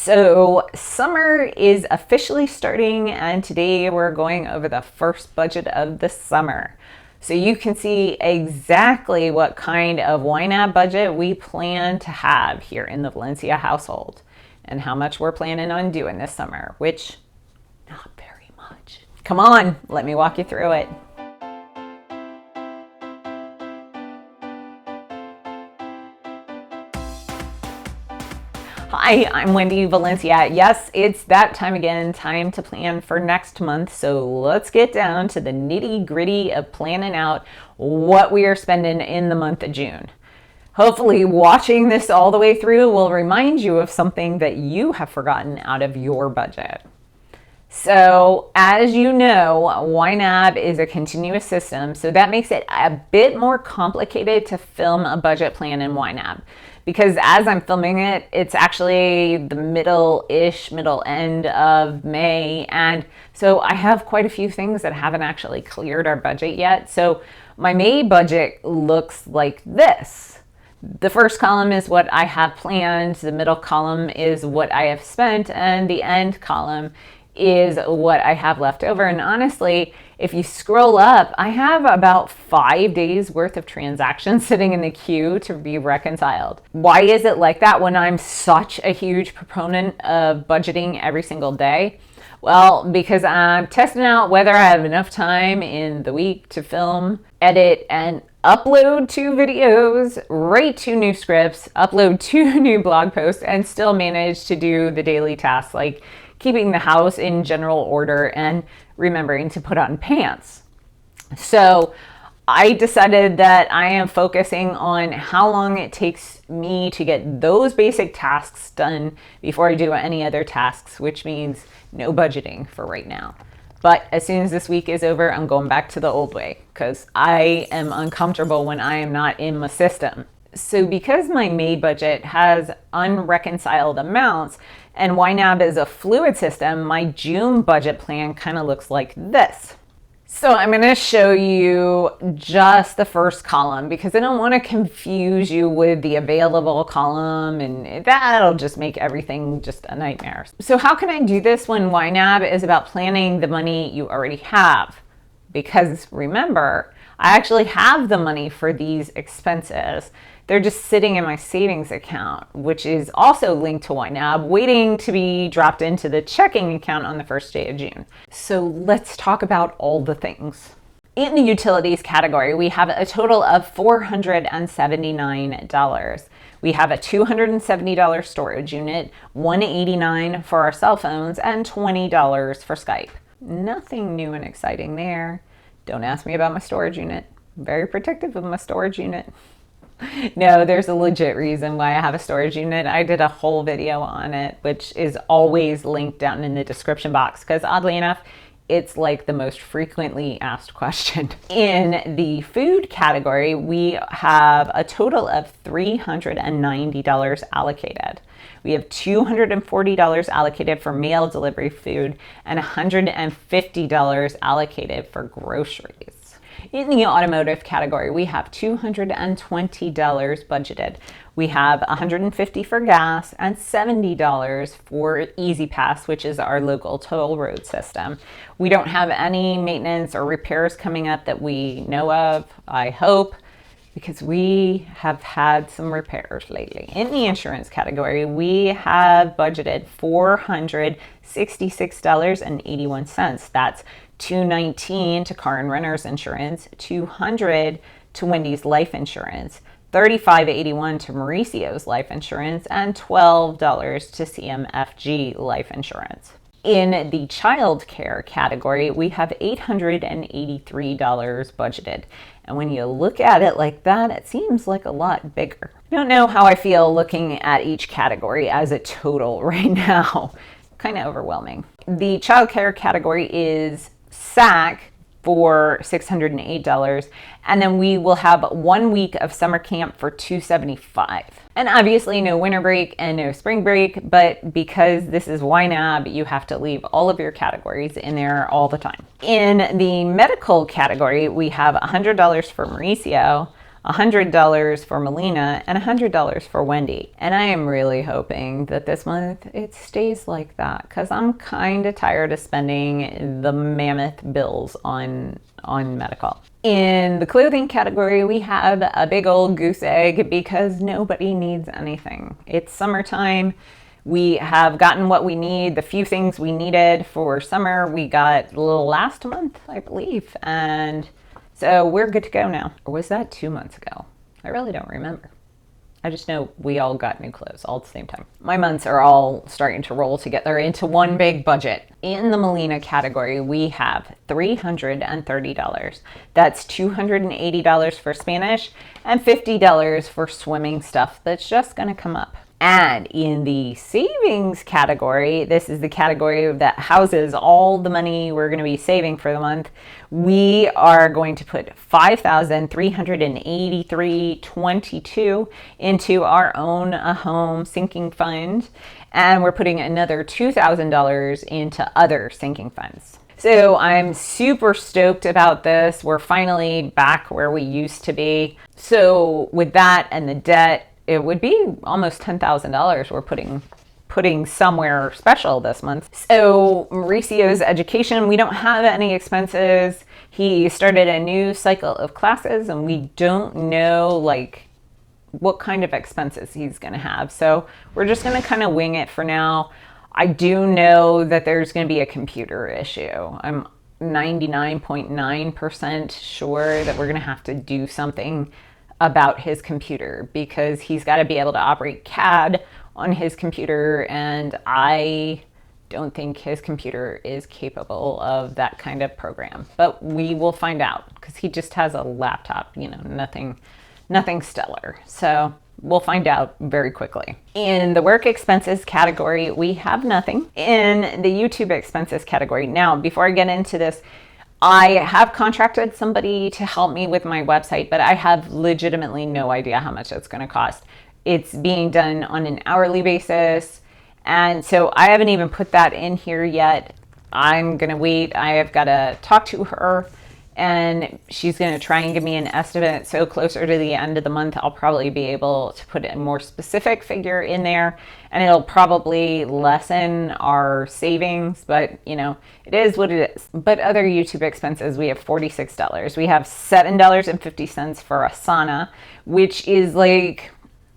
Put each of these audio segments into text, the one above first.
So summer is officially starting, and today we're going over the first budget of the summer. So you can see exactly what kind of YNAB budget we plan to have here in the Valencia household and how much we're planning on doing this summer, which not very much. Come on, let me walk you through it. Hi, I'm Wendy Valencia. Yes, it's that time again, time to plan for next month. So let's get down to the nitty gritty of planning out what we are spending in the month of June. Hopefully watching this all the way through will remind you of something that you have forgotten out of your budget. So as you know, YNAB is a continuous system, so that makes it a bit more complicated to film a budget plan in YNAB. Because as I'm filming it, it's actually the middle end of May. And so I have quite a few things that haven't actually cleared our budget yet. So my May budget looks like this. The first column is what I have planned. The middle column is what I have spent. And the end column is what I have left over. And honestly, if you scroll up, I have about 5 days worth of transactions sitting in the queue to be reconciled. Why is it like that when I'm such a huge proponent of budgeting every single day? Well, because I'm testing out whether I have enough time in the week to film, edit, and upload 2 videos, write 2 new scripts, upload 2 new blog posts, and still manage to do the daily tasks like keeping the house in general order and remembering to put on pants. So I decided that I am focusing on how long it takes me to get those basic tasks done before I do any other tasks, which means no budgeting for right now. But as soon as this week is over, I'm going back to the old way because I am uncomfortable when I am not in my system. So because my May budget has unreconciled amounts and YNAB is a fluid system, my June budget plan kind of looks like this. So I'm going to show you just the first column because I don't want to confuse you with the available column, and that'll just make everything just a nightmare. So how can I do this when YNAB is about planning the money you already have? Because remember, I actually have the money for these expenses. They're just sitting in my savings account, which is also linked to YNAB, waiting to be dropped into the checking account on the first day of June. So let's talk about all the things. In the utilities category, we have a total of $479. We have a $270 storage unit, $189 for our cell phones, and $20 for Skype. Nothing new and exciting there. Don't ask me about my storage unit. I'm very protective of my storage unit. No, there's a legit reason why I have a storage unit. I did a whole video on it, which is always linked down in the description box because oddly enough, it's like the most frequently asked question. In the food category, we have a total of $390 allocated. We have $240 allocated for mail delivery food and $150 allocated for groceries. In the automotive category, we have $220 budgeted. We have $150 for gas and $70 for Easy Pass, which is our local toll road system. We don't have any maintenance or repairs coming up that we know of, I hope, because we have had some repairs lately. In the insurance category, we have budgeted $466.81. That's $219 to car and renter's insurance, $200 to Wendy's life insurance, $35.81 to Mauricio's life insurance, and $12 to CMFG life insurance. In the child care category, we have $883 budgeted. And when you look at it like that, it seems like a lot bigger. I don't know how I feel looking at each category as a total right now. Kind of overwhelming. The child care category is SAC for $608, and then we will have 1 week of summer camp for $275. And obviously no winter break and no spring break, but because this is YNAB, you have to leave all of your categories in there all the time. In the medical category, we have $100 for Mauricio, $100 for Melina, and $100 for Wendy. And I am really hoping that this month it stays like that, because I'm kind of tired of spending the mammoth bills on medical. In the clothing category, we have a big old goose egg because nobody needs anything. It's summertime. We have gotten what we need, the few things we needed for summer. We got last month, I believe. And so we're good to go now. Or was that 2 months ago? I really don't remember. I just know we all got new clothes all at the same time. My months are all starting to roll together into one big budget. In the Melina category, we have $330. That's $280 for Spanish and $50 for swimming stuff that's just gonna come up. And in the savings category, this is the category that houses all the money we're going to be saving for the month. We are going to put $5,383.22 into our own home sinking fund. And we're putting another $2,000 into other sinking funds. So I'm super stoked about this. We're finally back where we used to be. So with that and the debt, it would be almost $10,000 we're putting somewhere special this month. So Mauricio's education, we don't have any expenses. He started a new cycle of classes and we don't know like what kind of expenses he's going to have. So we're just going to kind of wing it for now. I do know that there's going to be a computer issue. I'm 99.9% sure that we're going to have to do something about his computer because he's got to be able to operate CAD on his computer, and I don't think his computer is capable of that kind of program. But we will find out because he just has a laptop, you know, nothing stellar. So we'll find out very quickly. In the work expenses category, we have nothing. In the YouTube expenses category, now before I get into this, I have contracted somebody to help me with my website, but I have legitimately no idea how much it's going to cost. It's being done on an hourly basis, and so I haven't even put that in here yet. I'm going to wait. I have got to talk to her, and she's going to try and give me an estimate. So closer to the end of the month, I'll probably be able to put a more specific figure in there, and it'll probably lessen our savings, but you know, it is what it is. But other YouTube expenses, we have $46. We have $7.50 for Asana, which is like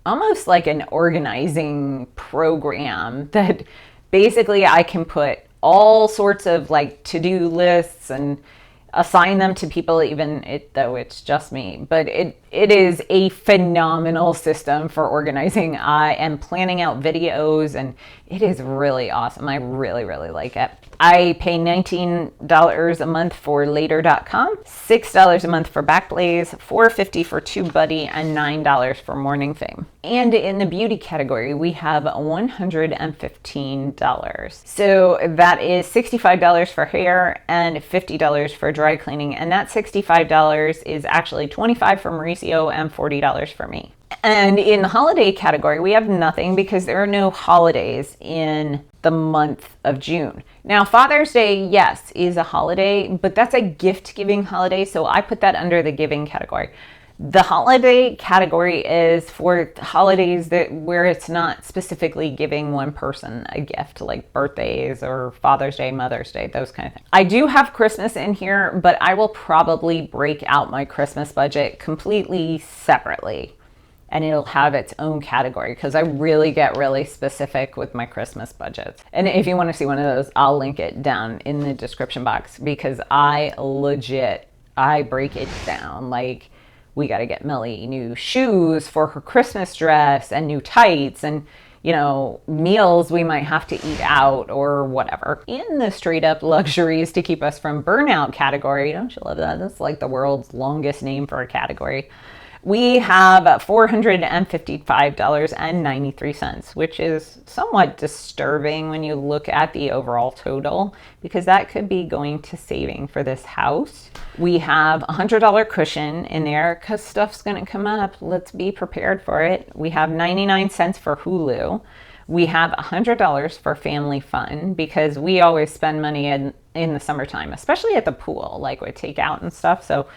almost like an organizing program that basically I can put all sorts of like to-do lists and assign them to people, though it's just me. But it is a phenomenal system for organizing and planning out videos, and it is really awesome. I really, really like it. I pay $19 a month for later.com, $6 a month for Backblaze, $4.50 for TubeBuddy, and $9 for Morning Fame. And in the beauty category, we have $115. So that is $65 for hair and $50 for dry cleaning. And that $65 is actually $25 for Mauricio and $40 for me. And in the holiday category, we have nothing because there are no holidays in the month of June. Now, Father's Day, yes, is a holiday, but that's a gift-giving holiday, so I put that under the giving category. The holiday category is for holidays where it's not specifically giving one person a gift, like birthdays or Father's Day, Mother's Day, those kind of things. I do have Christmas in here, but I will probably break out my Christmas budget completely separately, and it'll have its own category because I really get really specific with my Christmas budgets. And if you want to see one of those, I'll link it down in the description box because I break it down. Like, we got to get Melly new shoes for her Christmas dress and new tights and, you know, meals we might have to eat out or whatever. In the straight up luxuries to keep us from burnout category, don't you love that? That's like the world's longest name for a category. We have $455.93, which is somewhat disturbing when you look at the overall total, because that could be going to saving for this house. We have a $100 cushion in there because stuff's going to come up. Let's be prepared for it. We have 99 cents for Hulu. We have $100 for family fun because we always spend money in the summertime, especially at the pool, like with takeout and stuff. So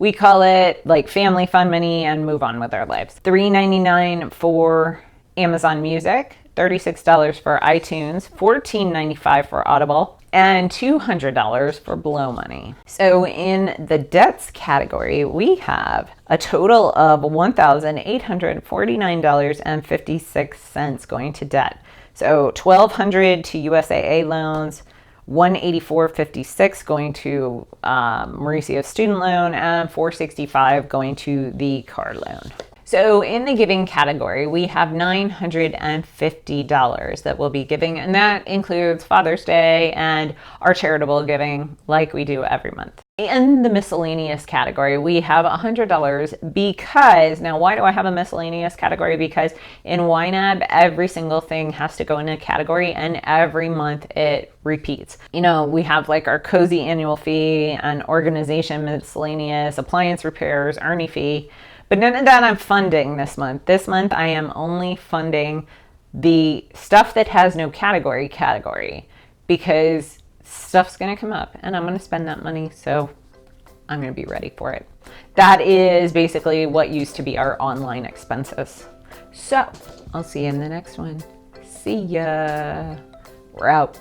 We call it like family fun money and move on with our lives. $3.99 for Amazon Music, $36 for iTunes, $14.95 for Audible, and $200 for Blow Money. So in the debts category, we have a total of $1,849.56 going to debt. So $1,200 to USAA loans, $184.56 going to Mauricio's student loan, and $465 going to the car loan. So in the giving category, we have $950 that we'll be giving, and that includes Father's Day and our charitable giving like we do every month. In the miscellaneous category, we have $100 because, now why do I have a miscellaneous category? Because in YNAB, every single thing has to go in a category and every month it repeats. You know, we have like our cozy annual fee and organization miscellaneous, appliance repairs, Ernie fee. But none of that I'm funding this month. This month I am only funding the stuff that has no category because stuff's going to come up and I'm going to spend that money. So I'm going to be ready for it. That is basically what used to be our online expenses. So I'll see you in the next one. See ya. We're out.